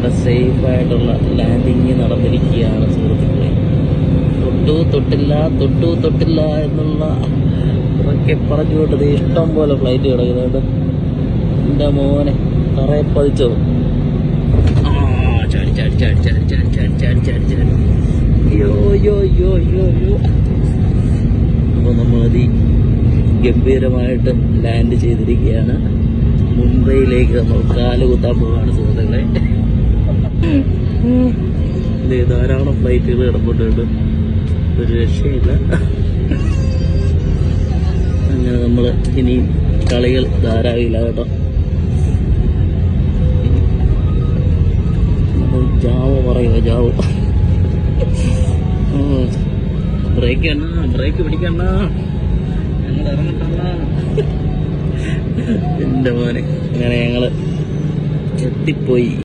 നല്ല സേഫായിട്ടുള്ള ലാൻഡിങ് നടന്നിരിക്കുകയാണ് സുഹൃത്തുക്കളെ. തൊട്ടു തൊട്ടില്ല എന്നുള്ള ഒക്കെ പറഞ്ഞുകൊണ്ട് ഇഷ്ടം പോലെ ഫ്ലൈറ്റ് കിടക്കുന്നുണ്ട്. എൻ്റെ മോനെ തറയെ പതിച്ചോ. അപ്പൊ നമ്മളത് ഗംഭീരമായിട്ട് ലാൻഡ് ചെയ്തിരിക്കുകയാണ്. മുംബൈയിലേക്ക് നമ്മൾ കാലുകുത്താൻ പോവാണ് സുഹൃത്തുക്കളെ. ധാരാളം ഫ്ലൈറ്റുകൾ കിടന്നിട്ടുണ്ട്, ഒരു രക്ഷയില്ല. അങ്ങനെ നമ്മൾ ഇനി കളികൾ ധാരാവില്ല കേട്ടോ. ജാവോ പറയുക, ജാവോ. ബ്രേക്ക് പിടിക്കണ്ട, ഞങ്ങൾ ഇറങ്ങട്ടണ്ട. എന്റെ മോനെ അങ്ങനെ ഞങ്ങള് എത്തിപ്പോയി.